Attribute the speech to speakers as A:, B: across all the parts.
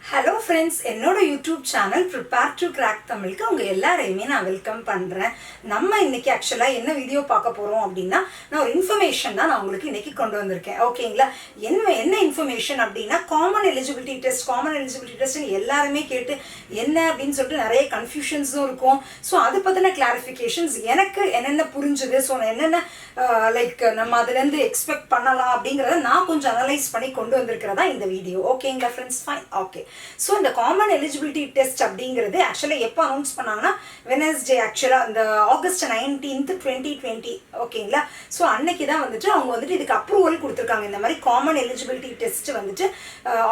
A: Hello friends, என்னோட YouTube channel prepare to crack தமிழுக்கு உங்கள் எல்லாரையுமே நான் வெல்கம் பண்ணுறேன். நம்ம இன்னைக்கு ஆக்சுவலாக என்ன வீடியோ பார்க்க போகிறோம் அப்படின்னா, நான் ஒரு இன்ஃபர்மேஷன் தான் நான் உங்களுக்கு இன்னைக்கு கொண்டு வந்திருக்கேன். ஓகேங்களா? என்ன இன்ஃபர்மேஷன் அப்படின்னா, காமன் எலிஜிபிலிட்டி டெஸ்ட்னு எல்லாருமே கேட்டு என்ன அப்படின்னு சொல்லிட்டு நிறைய கன்ஃபியூஷன்ஸும் இருக்கும். ஸோ அது பற்றின கிளாரிஃபிகேஷன்ஸ் எனக்கு என்னென்ன புரிஞ்சுது, ஸோ என்னென்ன நம்ம அதுலேருந்து எக்ஸ்பெக்ட் பண்ணலாம் அப்படிங்கிறத நான் கொஞ்சம் அனலைஸ் பண்ணி கொண்டு வந்திருக்கிறதா இந்த வீடியோ. ஓகேங்களா ஃப்ரெண்ட்ஸ்? ஃபைன். ஓகே. ஸோ இந்த காமன் எலிஜிபிலிட்டி டெஸ்ட் அப்படிங்கிறது ஆக்சுவலாக எப்போ அனௌன்ஸ் பண்ணாங்கன்னா, வெனஸ்டே ஆக்சுவலாக இந்த ஆகஸ்ட் 19th 2020. ஓகேங்களா? ஸோ அன்னைக்கு தான் வந்துட்டு அவங்க வந்துட்டு இதுக்கு அப்ரூவல் கொடுத்துருக்காங்க. இந்த மாதிரி காமன் எலிஜிபிலிட்டி டெஸ்ட் வந்துட்டு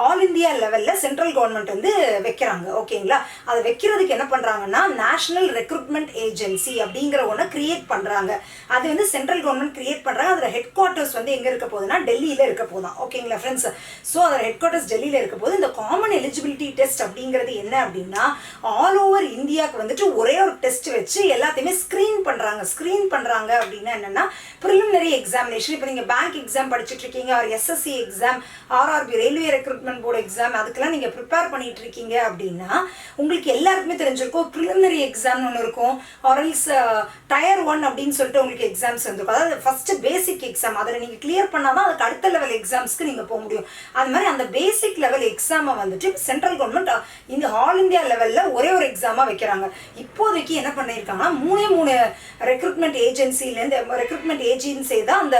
A: ஆல் இந்தியா லெவலில் சென்ட்ரல் கவர்மெண்ட் வந்து வைக்கிறாங்க. ஓகேங்களா? அதை வைக்கிறதுக்கு என்ன பண்ணுறாங்கன்னா, நேஷனல் ரெக்ரூட்மெண்ட் ஏஜென்சி அப்படிங்கிற ஒன்று கிரியேட் பண்ணுறாங்க. அது வந்து சென்ட்ரல் கவர்மெண்ட் கிரியேட் பண்ணுறாங்க. அதில் ஹெட் குவார்ட்டர்ஸ் வந்து எங்கே இருக்க போகுதுன்னா, டெல்லியில் இருக்க போதும். ஓகேங்களா ஃப்ரெண்ட்ஸ்? ஸோ அதில் ஹெட் குவார்ட்டர்ஸ் டெல்லியில் இருக்க போது இந்த காமன் எலிஜிபிலிட்டி டெஸ்ட் அப்படிங்கிறது என்ன அப்படின்னா, ஆல் ஓவர் இந்தியாவுக்கு வந்துட்டு ஒரே ஒரு டெஸ்ட் வச்சு எல்லாத்தையுமே ஸ்க்ரீன் பண்ணுறாங்க அப்படின்னா என்னன்னா, ப்ரிலிமினரி எக்ஸாமினேஷன். இப்போ நீங்கள் பேங்க் எக்ஸாம் படிச்சுட்டு இருக்கீங்க, ஒரு SSC exam, RRB railway recruitment board exam, அதுக்கெல்லாம் நீங்கள் ப்ரிப்பேர் பண்ணிட்டு இருக்கீங்க அப்படின்னா உங்களுக்கு எல்லாருக்குமே தெரிஞ்சிருக்கும் ப்ரிலிமினரி எக்ஸாம்னு ஒன்று இருக்கும். ஆர்எல்ஸ் டயர் 1 அப்படின்னு சொல்லிட்டு உங்களுக்கு எக்ஸாம்ஸ் வந்துருக்கும். அதாவது ஃபர்ஸ்ட் பேசிக் எக்ஸாம், அதில் நீங்கள் கிளியர் பண்ணாதான் அதுக்கு அடுத்த லெவல் எக்ஸாம்ஸ்க்கு நீங்கள் போக முடியும். அது மாதிரி அந்த பேசிக் லெவல் எக்ஸாமை வந்துட்டு சென்ட்ரல் கவர்மெண்ட் இந்த ஆல் இந்தியா லெவலில் ஒரே ஒரு எக்ஸாமாக வைக்கிறாங்க. இப்போதைக்கு என்ன பண்ணியிருக்காங்கன்னா, மூணு ரெக்ரூட்மெண்ட் ஏஜென்சி தான் அந்த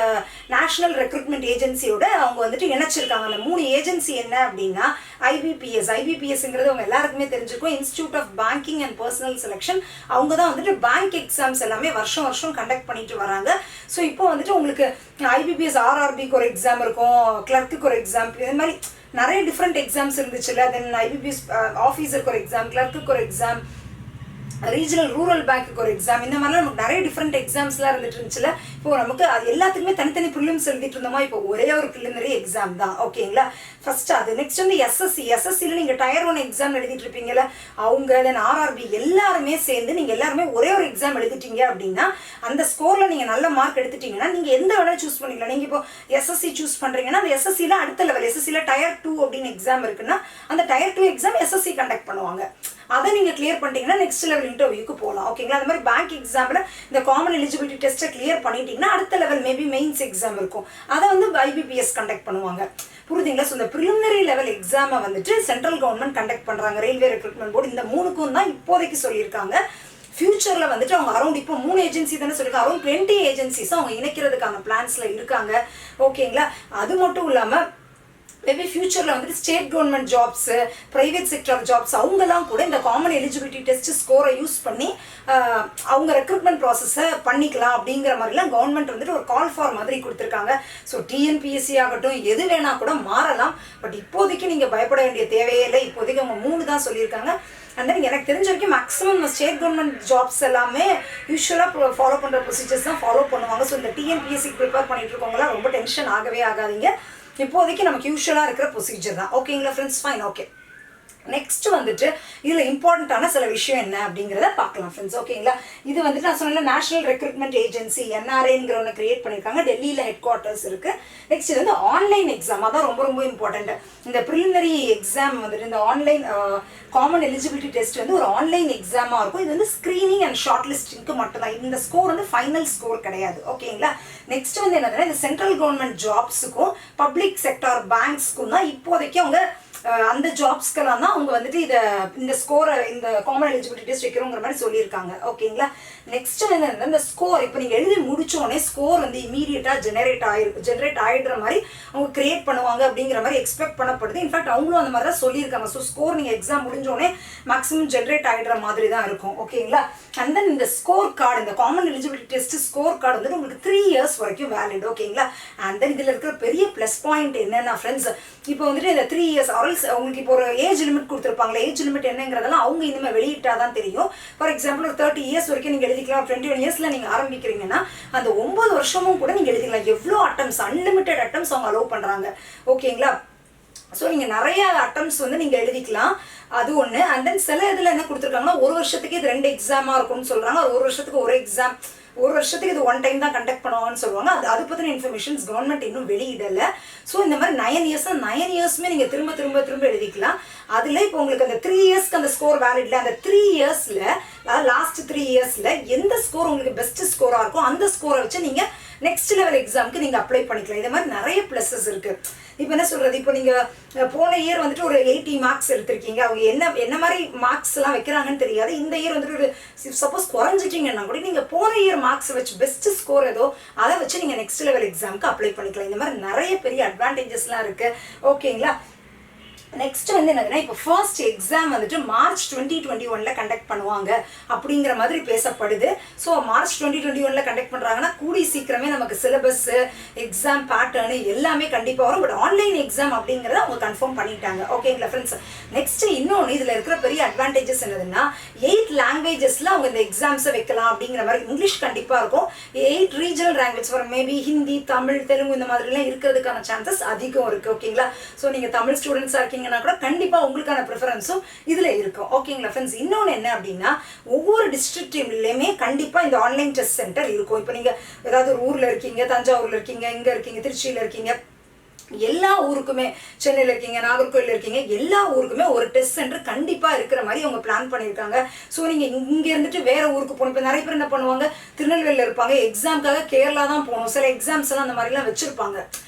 A: நேஷனல் ரெக்ரூட்மெண்ட் ஏஜென்சியோட அவங்க வந்துட்டு இணைச்சிருக்காங்க. அந்த 3 ஏஜென்சி என்ன அப்படின்னா, ஐபிபிஎஸ்ங்கிறது அவங்க எல்லாருக்குமே தெரிஞ்சிருக்கும், Institute of Banking and Personnel Selection. அவங்க தான் வந்துட்டு பேங்க் எக்ஸாம்ஸ் எல்லாமே வருஷம் கண்டக்ட் பண்ணிட்டு வராங்க. ஸோ இப்போ வந்துட்டு உங்களுக்கு ஐபிபிஎஸ் ஆர்ஆர்பிக்கு ஒரு எக்ஸாம் இருக்கும், கிளர்க்குக்கு ஒரு எக்ஸாம், இது மாதிரி நிறைய டிஃப்ரெண்ட் எக்ஸாம்ஸ் இருந்துச்சுல்ல. தென் ஐபிபிஎஸ் ஆஃபீஸருக்கு ஒரு எக்ஸாம், கிளர்க்குக்கு ஒரு எக்ஸாம், ரீஜனல் ரூரல் பேங்க்குக்கு ஒரு எக்ஸாம், இந்த மாதிரிலாம் நமக்கு நிறைய டிஃப்ரெண்ட் எக்ஸாம்ஸ்லாம் இருந்துட்டு இருந்துச்சுல. இப்போ நமக்கு அது எல்லாத்துக்குமே தனித்தனி ப்ரிலிம்ஸ் எழுதிட்டு இருந்தோமா, இப்போ ஒரே ஒரு ப்ரிலிமினரி எக்ஸாம் தான். ஓகேங்களா? ஃபர்ஸ்ட் அது. நெக்ஸ்ட் வந்து எஸ்எஸ்சியில் நீங்கள் டயர் 1 எக்ஸாம் எழுதிட்டு இருப்பீங்கல்ல, அவங்க தென் ஆர்ஆர்பி எல்லாருமே சேர்ந்து நீங்கள் எல்லாருமே ஒரே ஒரு எக்ஸாம் எழுதிட்டீங்க அப்படின்னா, அந்த ஸ்கோரில் நீங்கள் நல்ல மார்க் எடுத்துட்டீங்கன்னா நீங்கள் எந்த வேணாலும் சூஸ் பண்ணிக்கலாம். நீங்கள் இப்போ எஸ்எஸ்சி சூஸ் பண்ணுறீங்கன்னா, அந்த எஸ்எஸ்சியில் அடுத்த லெவல் எஸ்எஸ்சியில் டயர் 2 அப்படின்னு எக்ஸாம் இருக்குன்னா, அந்த டயர் 2 எக்ஸாம் எஸ்எஸ்சி கண்டக்ட் பண்ணுவாங்க. அதை நீங்கள் கிளியர் பண்ணிட்டீங்கன்னா நெக்ஸ்ட் லெவல் இன்டர்வியூக்கு போகலாம். ஓகேங்களா? அந்த மாதிரி பேங்க் எக்ஸாமில் இந்த காமன் எலிஜிபிலிட்டி டெஸ்ட்டை கிளியர் பண்ணிட்டீங்கன்னா அடுத்த லெவல் மேபி மெயின்ஸ் எக்ஸாம் இருக்கும், அதை வந்து ஐபிபிஎஸ் கண்டக்ட் பண்ணுவாங்க. புரியுதுங்களா? ஸோ இந்த ப்ரிலிமினரி லெவல் எக்ஸாமை வந்துட்டு சென்ட்ரல் கவர்மெண்ட் கண்டக்ட் பண்ணுறாங்க. ரயில்வே ரெக்ரூட்மெண்ட் போர்டு இந்த 3க்கும் தான் இப்போதைக்கு சொல்லியிருக்காங்க. ஃபியூச்சரில் வந்துட்டு அவங்க அரௌண்ட் இப்போ 3 ஏஜென்சி தானே சொல்லியிருக்காங்க, அரௌண்ட் 20 ஏஜென்சிஸ் அவங்க இணைக்கிறதுக்கான பிளான்ஸில் இருக்காங்க. ஓகேங்களா? அது மட்டும் இல்லாமல் மேபி ஃபியூச்சரில் வந்துட்டு state government jobs, private sector jobs அவங்கெல்லாம் கூட இந்த காமன் எலிஜிபிலிட்டி டெஸ்ட் ஸ்கோரை யூஸ் பண்ணி அவங்க ரெக்ரூட்மெண்ட் ப்ராசஸை பண்ணிக்கலாம் அப்படிங்கிற மாதிரிலாம் கவர்மெண்ட் வந்துட்டு ஒரு கால் ஃபார் மாதிரி கொடுத்துருக்காங்க. ஸோ டிஎன்பிஎஸ்சி ஆகட்டும் எது வேணால் கூட மாறலாம். பட் இப்போதைக்கு நீங்கள் பயப்பட வேண்டிய தேவையே இல்லை. இப்போதைக்கு அவங்க 3 தான் சொல்லியிருக்காங்க. அண்ட் தென் எனக்கு தெரிஞ்ச வரைக்கும் மேக்ஸிமம் ஸ்டேட் கவர்மெண்ட் ஜாப்ஸ் எல்லாமே யூஸ்வலாக ஃபாலோ பண்ணுற ப்ரொசீஜர்ஸ் தான் ஃபாலோ பண்ணுவாங்க. ஸோ இந்த டிஎன்பிஎஸ்சி ப்ரிப்பேர் பண்ணிட்டு இருக்கவங்களாம் ரொம்ப டென்ஷன் ஆகவே ஆகாதீங்க. இப்போதைக்கு நமக்கு யூஸ்வலாக இருக்கிற ப்ரொசீஜர் தான். ஓகேங்களா ஃப்ரெண்ட்ஸ்? ஃபைன். ஓகே. நெக்ஸ்ட் வந்துட்டு இதில் இம்பார்ட்டண்ட்டான சில விஷயம் என்ன அப்படிங்கிறத பார்க்கலாம் ஃப்ரெண்ட்ஸ். ஓகேங்களா? இது வந்துட்டு நான் சொன்ன நேஷனல் ரெக்ரூட்மெண்ட் ஏஜென்சி என்ஆர்ஏங்கிற ஒன்று கிரியேட் பண்ணியிருக்காங்க. டெல்லியில் ஹெட் குவார்ட்டர்ஸ் இருக்குது. நெக்ஸ்ட் இது வந்து ஆன்லைன் எக்ஸாம், அதான் ரொம்ப இம்பார்ட்டண்ட். இந்த ப்ரிலிமினரி எக்ஸாம் வந்துட்டு இந்த ஆன்லைன் காமன் எலிஜிபிலிட்டி டெஸ்ட் வந்து ஒரு ஆன்லைன் எக்ஸாமாக இருக்கும். இது வந்து ஸ்க்ரீனிங் அண்ட் ஷார்ட் லிஸ்டிங்க்கு மட்டும்தான். இந்த ஸ்கோர் வந்து ஃபைனல் ஸ்கோர் கிடையாது. ஓகேங்களா? நெக்ஸ்ட் வந்து என்னதுன்னா, இந்த சென்ட்ரல் கவர்மெண்ட் ஜாப்ஸுக்கும் பப்ளிக் செக்டார் பேங்க்ஸ்க்கும் தான் இப்போதைக்கு அவங்க அந்த ஜாப்ஸ்க்கெல்லாம் தான் அவங்க வந்துட்டு இந்த ஸ்கோரை இந்த காமன் எலிஜிபிலிட்டி டெஸ்ட் வைக்கிறோங்கிற மாதிரி சொல்லியிருக்காங்க. ஓகேங்களா? நெக்ஸ்ட் வந்து இந்த ஸ்கோர் இப்போ நீங்கள் எழுதி முடிச்சோடனே ஸ்கோர் வந்து இமீடியட்டாக ஜென்ரேட் ஆகிடுற மாதிரி அவங்க கிரியேட் பண்ணுவாங்க அப்படிங்கிற மாதிரி எக்ஸ்பெக்ட் பண்ணப்படுது. இன்ஃபேக்ட் அவங்களும் அந்த மாதிரி தான் சொல்லியிருக்காங்க. ஸோ ஸ்கோர் நீங்கள் எக்ஸாம் முடிஞ்சோடனே மேக்ஸிமம் ஜென்ரேட் ஆகிடுற மாதிரி தான் இருக்கும். ஓகேங்களா? அண்ட் தென் இந்த ஸ்கோர் கார்டு, இந்த common eligibility test score card வந்துட்டு உங்களுக்கு 3 years வரைக்கும் வேலிட். ஓகேங்களா? அண்ட் தென் இதில் இருக்கிற பெரிய ப்ளஸ் பாயிண்ட் என்னென்னா ஃப்ரெண்ட்ஸ், இப்போ வந்துட்டு இந்த 3 years உங்களுக்கு இப்போ ஒரு ஏஜ் லிமிட் கொடுத்துருப்பாங்களே, ஏஜ் லிமிட் என்னங்கிறதெல்லாம் அவங்க இனிமேல் வெளியிட்டால் தான் தெரியும். ஃபார் எக்ஸாம்பிள் ஒரு 30 years வரைக்கும் நீங்கள் எழுதிக்கலாம். 21 yearsல நீங்கள் ஆரம்பிக்கிறீங்கன்னா அந்த 9 வருஷமும் கூட நீங்கள் எழுதிக்கலாம். எவ்வளோ அட்டம்ஸ், அன்லிமிட்டட் அட்டம்ஸ் அவங்க அலோவ் பண்ணுறாங்க. ஓகேங்களா? ஸோ நீங்கள் நிறைய அட்டம்ஸ் வந்து நீங்கள் எழுதிக்கலாம். அது ஒன்று. அண்ட் தென் சில இதில் என்ன கொடுத்துருக்காங்கன்னா, ஒரு வருஷத்துக்கு இது 2 எக்ஸாமாக இருக்கும்னு சொல்கிறாங்க. ஒரு வருஷத்துக்கு ஒரு எக்ஸாம் ஒரு வருஷத்துக்கு இது 1 டைம் தான் கண்டக்ட் பண்ணுவாங்கன்னு சொல்லுவாங்க. அது பற்றின இன்ஃபர்மேஷன்ஸ் கவர்மெண்ட் இன்னும் வெளியிடலை. ஸோ இந்த மாதிரி 9 இயர்ஸுமே நீங்கள் திரும்ப எழுதிக்கலாம். அதில் இப்போ உங்களுக்கு அந்த 3 இயர்ஸ்க்கு அந்த ஸ்கோர் வேலிட்ல, அந்த 3 இயர்ஸில் லாஸ்ட் 3 இயர்ஸில் எந்த ஸ்கோர் உங்களுக்கு பெஸ்ட் ஸ்கோராக இருக்கும் அந்த ஸ்கோரை வச்சு நீங்கள் நெக்ஸ்ட் லெவல் எக்ஸாமுக்கு நீங்கள் அப்ளை பண்ணிக்கலாம். இது மாதிரி நிறைய ப்ளஸஸ் இருக்குது. இப்போ என்ன சொல்கிறது, இப்போ நீங்கள் போன இயர் வந்துட்டு ஒரு 80 மார்க்ஸ் எடுத்திருக்கீங்க. அவங்க என்ன மாதிரி மார்க்ஸ்லாம் வைக்கிறாங்கன்னு தெரியாது. இந்த இயர் வந்துட்டு ஒரு சப்போஸ் குறைஞ்சிட்டிங்கன்னா கூட நீங்கள் போன இயர் மார்க்ஸ் வச்சு பெஸ்ட் ஸ்கோர் ஏதோ அதை வச்சு நீங்கள் நெக்ஸ்ட் லெவல் எக்ஸாமுக்கு அப்ளை பண்ணிக்கலாம். இந்த மாதிரி நிறைய பெரிய அட்வான்டேஜஸ்லாம் இருக்குது. ஓகேங்களா. நெக்ஸ்ட் வந்து என்னதுன்னா, இப்போ ஃபர்ஸ்ட் எக்ஸாம் வந்துட்டு மார்ச் 2021 கண்டக்ட் பண்ணுவாங்க அப்படிங்கிற மாதிரி பேசப்படுது. ஸோ மார்ச் 2021 கண்டக்ட் பண்ணுறாங்கன்னா கூடி சீக்கிரமே நமக்கு சிலபஸ், எக்ஸாம் பேட்டர்னு எல்லாமே கண்டிப்பாக வரும். பட் ஆன்லைன் எக்ஸாம் அப்படிங்கிறத அவங்க கன்ஃபார்ம் பண்ணிட்டாங்க. ஓகேங்களா ஃப்ரெண்ட்ஸ். நெக்ஸ்ட் இன்னொன்று இதில் இருக்கிற பெரிய அட்வான்டேஜஸ் என்னதுன்னா, 8 லாங்குவேஜஸில் அவங்க இந்த எக்ஸாம்ஸை வைக்கலாம் அப்படிங்கிற மாதிரி. இங்கிலீஷ் கண்டிப்பாக இருக்கும். 8 ரீஜனல் லாங்குவேஜ் வரும். மேபி ஹிந்தி, தமிழ், தெலுங்கு இந்த மாதிரிலாம் இருக்கிறதுக்கான சான்சஸ் அதிகம் இருக்குது. ஓகேங்களா. ஸோ நீங்கள் தமிழ் ஸ்டூடெண்ட்ஸாக இருக்கீங்க கூட கண்டிப்பா உங்களுக்கான ப்ரிஃபரன்ஸும் இதுல இருக்கும். ஓகேங்களா ஃப்ரெண்ட்ஸ். இன்னொன்று என்ன அப்படின்னா, ஒவ்வொரு டிஸ்ட்ரிக்ட்லயுமே கண்டிப்பா இந்த ஆன்லைன் டெஸ்ட் சென்டர் இருக்கும். இப்போ நீங்க ஏதாவது ஒரு ஊர்ல இருக்கீங்க, தஞ்சாவூர்ல இருக்கீங்க, இங்க இருக்கீங்க, திருச்சியில இருக்கீங்க, எல்லா ஊருக்குமே, சென்னையில் இருக்கீங்க, நாகர்கோவில் இருக்கீங்க, எல்லா ஊருக்குமே ஒரு டெஸ்ட் சென்டர் கண்டிப்பாக இருக்கிற மாதிரி அவங்க பிளான் பண்ணியிருக்காங்க. ஸோ நீங்கள் இங்கே இருந்துட்டு வேற ஊருக்கு போகணும். இப்போ நிறைய பேர் என்ன பண்ணுவாங்க, திருநெல்வேலியில் இருப்பாங்க, எக்ஸாமுக்காக கேரளா தான் போகணும். சில எக்ஸாம்ஸ் எல்லாம் அந்த மாதிரிலாம் வச்சிருப்பாங்க.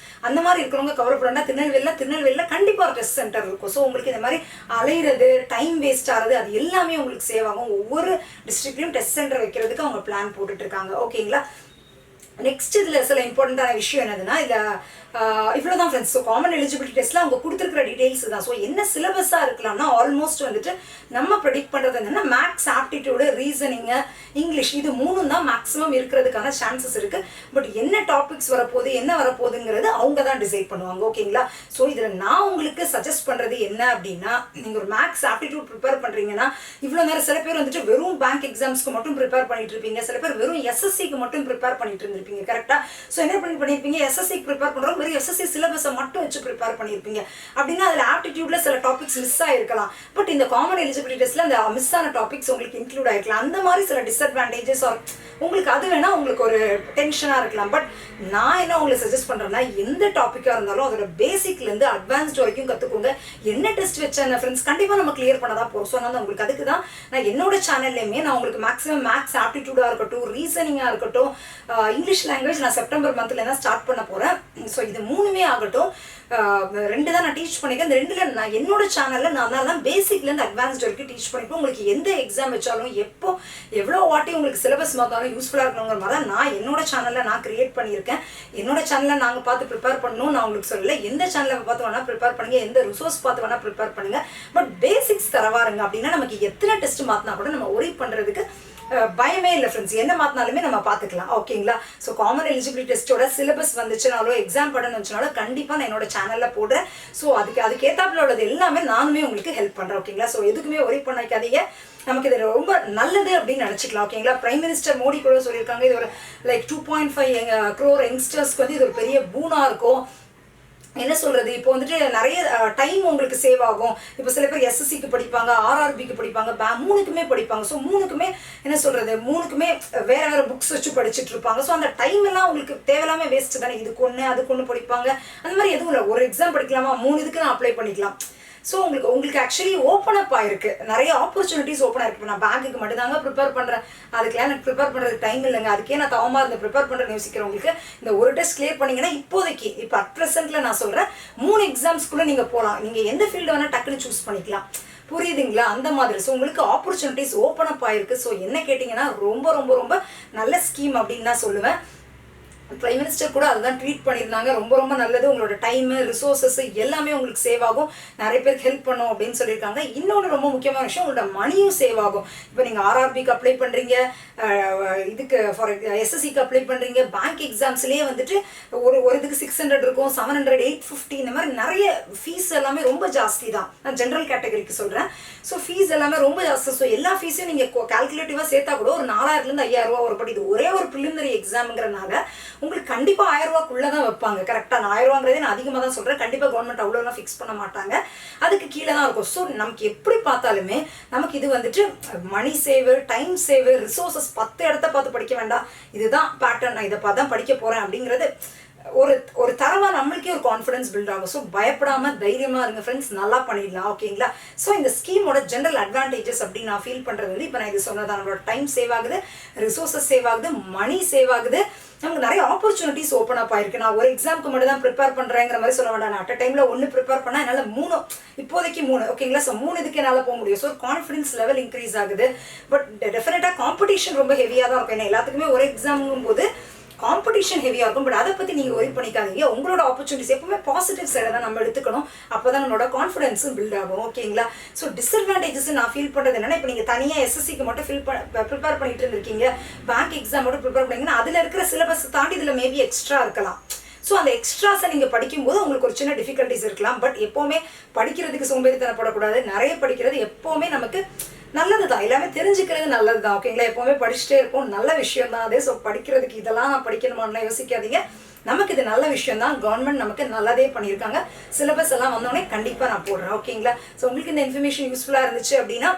A: அந்த மாதிரி இருக்கிறவங்க கவலைப்படா, திருநெல்வேலியில் கண்டிப்பாக ஒரு டெஸ்ட் சென்டர் இருக்கும். ஸோ உங்களுக்கு இந்த மாதிரி அலையிறது, டைம் வேஸ்ட் ஆகிறது, அது எல்லாமே உங்களுக்கு சேவ் ஆகும். ஒவ்வொரு டிஸ்ட்ரிக்ட்லையும் டெஸ்ட் சென்டர் வைக்கிறதுக்கு அவங்க பிளான் போட்டுட்டு இருக்காங்க. ஓகேங்களா. நெக்ஸ்ட் இதில் சில இம்பார்ட்டண்ட்டான விஷயம் என்னதுன்னா, இதில் இவ்வளோதான் ஃப்ரெண்ட்ஸ். ஸோ காமன் எலிஜிபிலிட்டி டெஸ்ட்டில் அவங்க கொடுத்துருக்கிற டீடைல்ஸ் தான். ஸோ என்ன சிலபஸாக இருக்கலாம்னா, ஆல்மோஸ்ட் வந்துட்டு நம்ம ப்ரெடிக்ட் பண்ணுறது என்னென்னா, மேக்ஸ், ஆப்டிடியூடு, ரீசனிங்கு, இங்கிலீஷ், இது 3 தான் மேக்ஸிமம் இருக்கிறதுக்கான சான்சஸ் இருக்குது. பட் என்ன டாபிக்ஸ் வரப்போகுது, என்ன வரப்போகுதுங்கிறது அவங்க தான் டிசைட் பண்ணுவாங்க. ஓகேங்களா. ஸோ இதில் நான் உங்களுக்கு சஜஸ்ட் பண்ணுறது என்ன அப்படின்னா, நீங்கள் ஒரு மேக்ஸ், ஆப்டிடியூட் ப்ரிப்பேர் பண்ணுறீங்கன்னா, இவ்வளோ நேரம் சில பேர் வந்துட்டு வெறும் பேங்க் எக்ஸாம்ஸ்க்கு மட்டும் ப்ரிப்பேர் பண்ணிட்டு இருப்பீங்க, சில பேர் வெறும் எஸ்எஸ்சிக்கு மட்டும் ப்ரிப்பேர் பண்ணிட்டு இருந்திருப்பீங்க. கரெக்டாக. ஸோ என்ன பண்ணியிருப்பீங்க, எஸ்எஸ்சிக்கு ப்ரிப்பேர் பண்ணுறோம், வெறும் எஸ்எஸ்சி சிலபஸை மட்டும் வச்சு ப்ரிப்பேர் பண்ணியிருப்பீங்க. அப்படின்னா அதில் ஆப்டிடியூட்ல சில டாபிக்ஸ் மிஸ் ஆகிருக்கலாம். பட் இந்த காமன் எலிஜிபிலிட்டி டெஸ்ட்ல அந்த மிஸ் ஆன டாபிக்ஸ் உங்களுக்கு இன்க்ளூட் ஆகிருக்கலாம். அந்த மாதிரி சில டிஸ்அட்வான்டேஜஸ் உங்களுக்கு அது வேணா உங்களுக்கு ஒரு டென்ஷனாக இருக்கலாம். பட் நான் என்ன உங்களுக்கு சஜஸ்ட் பண்ணுறேன்னா, எந்த டாப்பிக்காக இருந்தாலும் அதோட பேசிக்லேருந்து அட்வான்ஸ்ட் வரைக்கும் கற்றுக்கோங்க. என்ன டெஸ்ட் வச்சேன் ஃப்ரெண்ட்ஸ், கண்டிப்பாக நம்ம கிளியர் பண்ண தான் போகிறோம். ஸோ அதனால் உங்களுக்கு அதுக்கு தான் நான் என்னோட சேனல்லையுமே நான் உங்களுக்கு மேக்ஸிமம் மேக்ஸ், ஆப்டிடியூடாக இருக்கட்டும், ரீசனிங்காக இருக்கட்டும், இங்கிலீஷ் லாங்குவேஜ் நான் செப்டம்பர் மந்த்ல தான் ஸ்டார்ட் பண்ண போகிறேன். ஸோ இது 3மே ஆகட்டும், 2 தான் நான் டீச் பண்ணிக்கிறேன். இந்த 2ல நான் என்னோட சேனலில் நான் தான் பேசிக்லேருந்து அட்வான்ஸ்ட் வரைக்கும் டீச் பண்ணிப்போம். உங்களுக்கு எந்த எக்ஸாம் வச்சாலும் எப்போ எவ்வளோ வாட்டி உங்களுக்கு சிலபஸ் பார்த்தாலும் யூஸ்ஃபுல்லாக இருக்கணுங்கிற மாதிரி தான் நான் என்னோட சேனலில் நான் கிரியேட் பண்ணியிருக்கேன். என்னோட சேனலில் நாங்கள் பார்த்து ப்ரிப்பேர் பண்ணணும் நான் உங்களுக்கு சொல்லலை. எந்த சேனலில் பார்த்து வேணால் ப்ரிப்பேர் பண்ணுங்க, எந்த ரிசோர்ஸ் பார்த்து வேணால் ப்ரிப்பேர் பண்ணுங்க. பட் பேசிக்ஸ் தரவாருங்க அப்படின்னா நமக்கு எத்தனை டெஸ்ட் மாற்றினா கூட நம்ம ஒரி பண்ணுறதுக்கு பயமே இல்லை ஃப்ரெண்ட்ஸ். என்ன மாற்றினாலுமே நம்ம பார்த்துக்கலாம். ஓகேங்களா. ஸோ காமன் எலிஜிபிலிட்டி டெஸ்ட்டோட சிலபஸ் வந்துச்சுனாலோ, எக்ஸாம் படம் வந்துச்சுனாலோ கண்டிப்பாக நான் என்னோட சேனலில் போடுறேன். ஸோ அதுக்கேற்றாப்புல உள்ளது எல்லாமே நானுமே உங்களுக்கு ஹெல்ப் பண்ணுறேன். ஓகேங்களா. ஸோ எதுக்குமே ஒரி பண்ணிக்காதீங்க. நமக்கு இது ரொம்ப நல்லது அப்படின்னு நினச்சிக்கலாம். ஓகேங்களா. பிரைம் மினிஸ்டர் மோடி கூட சொல்லியிருக்காங்க, இது ஒரு லைக் 2.5 crore யங்ஸ்டர்ஸ்க்கு வந்து இது ஒரு பெரிய பூனாக இருக்கும். என்ன சொல்கிறது, இப்போ வந்துட்டு நிறைய டைம் உங்களுக்கு சேவ் ஆகும். இப்போ சில பேர் எஸ்எஸ்சிக்கு படிப்பாங்க, ஆர்ஆர்பிக்கு படிப்பாங்க, 3க்குமே படிப்பாங்க. ஸோ 3க்குமே என்ன சொல்கிறது, 3க்குமே வேறு வேறு புக்ஸ் வச்சு படிச்சுட்டு இருப்பாங்க. ஸோ அந்த டைம் எல்லாம் உங்களுக்கு தேவையில்லாமல் வேஸ்ட்டு தானே. இதுக்கு ஒன்று அதுக்கு ஒன்று படிப்பாங்க. அந்த மாதிரி எதுவும் இல்லை. ஒரு எக்ஸாம் படிக்கலாமா, 3 இதுக்கு நான் அப்ளை பண்ணிக்கலாம். ஸோ உங்களுக்கு ஆக்சுவலி ஓப்பன் அப் ஆயிருக்கு, நிறைய ஆப்பர்ச்சுனிட்டிஸ் ஓப்பன் ஆயிருக்கு. இப்போ நான் பேங்க்குக்கு மட்டும் தாங்க ப்ரிப்பேர் பண்ணுறேன், அதுக்கெல்லாம் எனக்கு ப்ரிப்பேர் பண்ணுறதுக்கு டைம் இல்லைங்க, அதுக்கே நான் தவமாக இருந்து ப்ரிப்பேர் பண்ணுறேன்னு யோசிக்கிறவங்களுக்கு இந்த ஒரு டெஸ்ட் கிளியர் பண்ணிங்கன்னா இப்போதைக்கு இப்போ அட் ப்ரெசென்ட்டில் நான் சொல்கிறேன் 3 எக்ஸாம்ஸ்க்குள்ளே நீங்கள் போகலாம். நீங்கள் எந்த ஃபீல்டு வேணால் டக்குன்னு சூஸ் பண்ணிக்கலாம். புரியுதுங்களா. அந்த மாதிரி. ஸோ உங்களுக்கு ஆப்பர்ச்சுனிட்டிஸ் ஓப்பன் அப் ஆயிருக்கு. ஸோ என்ன கேட்டிங்கன்னா ரொம்ப ரொம்ப ரொம்ப நல்ல ஸ்கீம் அப்படின்னு நான் சொல்லுவேன். பிரைம் மினிஸ்டர் கூட அதுதான் ட்வீட் பண்ணியிருந்தாங்க. ரொம்ப ரொம்ப நல்லது, உங்களோட டைமு ரிசோர்ஸஸ் எல்லாமே உங்களுக்கு சேவ் ஆகும், நிறைய பேருக்கு ஹெல்ப் பண்ணும் அப்படின்னு சொல்லியிருக்காங்க. இன்னொன்று ரொம்ப முக்கியமான விஷயம், உங்களோட மணியும் சேவ் ஆகும். இப்போ நீங்கள் ஆர்ஆர்பிக்கு அப்ளை பண்ணுறீங்க, இதுக்கு ஃபார் எஸ்எஸ்சிக்கு அப்ளை பண்ணுறீங்க, பேங்க் எக்ஸாம்ஸ்லேயே வந்துட்டு ஒரு இதுக்கு 600 இருக்கும், 700, 850 இந்த மாதிரி நிறைய ஃபீஸ் எல்லாமே ரொம்ப ஜாஸ்தி தான். நான் ஜென்ரல் கேட்டகரிக்கு சொல்கிறேன். ஸோ ஃபீஸ் எல்லாமே ரொம்ப ஜாஸ்தி. ஸோ எல்லா ஃபீஸையும் நீங்கள் கால்குலேட்டிவாக சேர்த்தா கூட ஒரு 4000லேருந்து 5000 ரூபா ஒரு படி. இது ஒரே ஒரு ப்ரிலிமினரி எக்ஸாமுங்கிறனால உங்களுக்கு கண்டிப்பாக 1000 ரூபாக்குள்ளே தான் வைப்பாங்க. கரெக்டாக நான் 1000 ரூபாங்கிறதே நான் அதிகமாக தான் சொல்கிறேன். கண்டிப்பாக கவர்மெண்ட் அவ்வளோலாம் ஃபிக்ஸ் பண்ண மாட்டாங்க, அதுக்கு கீழே தான் இருக்கும். ஸோ நமக்கு எப்படி பார்த்தாலுமே நமக்கு இது வந்துட்டு மணி சேவர், டைம் சேவர், ரிசோர்ஸஸ் 10 இடத்த பார்த்து படிக்க வேண்டாம். இதுதான் பேட்டர்ன், நான் இதை பார்த்து தான் படிக்க போகிறேன் அப்படிங்கிறது ஒரு தரவா நம்மளுக்கே ஒரு கான்ஃபிடன்ஸ் பில்ட் ஆகும். ஸோ பயப்படாம தைரியமா இருங்க ஃப்ரெண்ட்ஸ், நல்லா பண்ணிடலாம். ஓகேங்களா? ஸோ இந்த ஸ்கீமோட ஜென்ரல் அட்வான்டேஜஸ் அப்படின்னு நான் ஃபீல் பண்றது வந்து இப்போ நான் இது சொன்னதான், நம்மளோட டைம் சேவ் ஆகுது, ரிசோர்ஸஸ் சேவ் ஆகுது, மணி சேவ் ஆகுது, நமக்கு நிறைய ஆப்பர்ச்சுனிட்டிஸ் ஓப்பன் அப் ஆயிருக்கு. நான் ஒரு எக்ஸாமுக்கு மட்டும் தான் ப்ரிப்பேர் பண்றேங்கிற மாதிரி சொல்ல வேண்டாம். அட் அ டைம்ல 1 ப்ரிப்பேர் பண்ணா என்னால் 3, இப்போதைக்கு 3, ஓகேங்களா? ஸோ 3 இதுக்கு என்னால் போக முடியும். ஸோ கான்ஃபிடன்ஸ் லெவல் இன்க்ரீஸ் ஆகுது. பட் டெஃபினட்டா காம்படிஷன் ரொம்ப ஹெவியாக தான் இருக்கும். ஏன்னா எல்லாத்துக்குமே ஒரு எக்ஸாமுங்கும் போது காம்படிஷன் ஹெவியாக இருக்கும். பட் அதை பற்றி நீங்கள் ஒரி பண்ணிக்காதீங்க. உங்களோட ஆப்பர்ச்சுனிட்டிஸ் எப்பவுமே பாசிட்டிவ் சைடை தான் நம்ம எடுத்துக்கணும். அப்போ தான் நம்மளோட கான்ஃபிடன்ஸும் பில்ட் ஆகும். ஓகேங்களா? ஸோ டிஸ்அட்வான்டேஜஸ் நான் ஃபீல் பண்ணுறது என்னன்னா, இப்போ நீங்கள் தனியாக எஸ்எஸ்சிக்கு மட்டும் ப்ரிப்பேர் பண்ணிட்டு இருந்திருக்கீங்க, பேங்க் எக்ஸாம் மட்டும் ப்ரிப்பேர் பண்ணீங்கன்னா அதில் இருக்கிற சிலபஸ் தாண்டி இதில் மேபி எக்ஸ்ட்ரா இருக்கலாம். ஸோ அந்த எக்ஸ்ட்ராஸை நீங்கள் படிக்கும்போது உங்களுக்கு ஒரு சின்ன டிஃபிகல்ட்டிஸ் இருக்கலாம். பட் எப்போவுமே படிக்கிறதுக்கு சோம்பேறித்தனப்படக்கூடாது. நிறைய படிக்கிறது எப்போவுமே நமக்கு நல்லது தான், எல்லாமே தெரிஞ்சுக்கிறது நல்லது தான். ஓகேங்களா? எப்போவுமே படிச்சுட்டே இருப்போம், நல்ல விஷயம் தான் அது. ஸோ படிக்கிறதுக்கு இதெல்லாம் நான் படிக்கணுமான்னு யோசிக்காதீங்க. நமக்கு இது நல்ல விஷயம் தான். கவர்மெண்ட் நமக்கு நல்லதே பண்ணியிருக்காங்க. சிலபஸ் எல்லாம் வந்தோடனே கண்டிப்பாக நான் போடுறேன். ஓகேங்களா? ஸோ உங்களுக்கு இந்த இன்ஃபர்மேஷன் யூஸ்ஃபுல்லாக இருந்துச்சு அப்படின்னா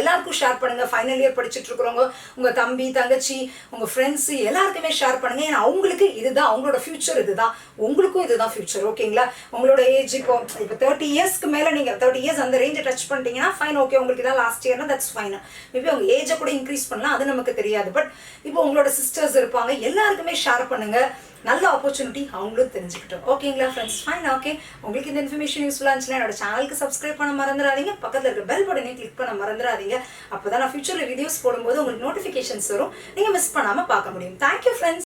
A: எல்லாருக்கும் ஷேர் பண்ணுங்க. ஃபைனல் இயர் படிச்சுட்டு இருக்கிறவங்க, உங்க தம்பி, தங்கச்சி, உங்க ஃப்ரெண்ட்ஸ் எல்லாருக்குமே ஷேர் பண்ணுங்க. ஏன்னா அவங்களுக்கு இதுதான் அவங்களோட ஃபியூச்சர், இதுதான் உங்களுக்கும் இதுதான் ஃபியூச்சர். ஓகேங்களா? உங்களோட ஏஜ் இப்போ 30 இயர்ஸ்க்கு மேலே நீங்கள் 30 இயர்ஸ் அந்த ரேஞ்சை டச் பண்ணிட்டீங்கன்னா ஃபைன், ஓகே. உங்களுக்கு இதான் லாஸ்ட் இயர்னா தட்ஸ் ஃபைன். மேபி உங்க ஏஜை கூட இன்க்ரீஸ் பண்ணலாம், அது நமக்கு தெரியாது. பட் இப்போ உங்களோட சிஸ்டர்ஸ் இருப்பாங்க, எல்லாருக்குமே ஷேர் பண்ணுங்க. நல்ல ஆப்பர்ச்சுனிட்டி அவங்களும் தெரிஞ்சுக்கிட்டோம். ஓகேங்களா ஃப்ரெண்ட்ஸ்? ஃபைன். ஓகே, உங்களுக்கு இந்த இன்ஃபர்மேஷன் யூஸ்ஃபுல்லாக இருந்துச்சுன்னா என்னோட சேனலுக்கு சப்ஸ்கிரைப் பண்ண மறந்துடாதீங்க. பக்கத்தில் இருக்க பெல் பட்டனை கிளிக் பண்ண மறந்துடாதீங்க. அப்போ தான் நான் ஃபியூச்சரில் வீடியோஸ் போடும்போது உங்களுக்கு நோட்டிஃபிகேஷன்ஸ் வரும், நீங்கள் மிஸ் பண்ணாமல் பார்க்க முடியும். Thank you friends.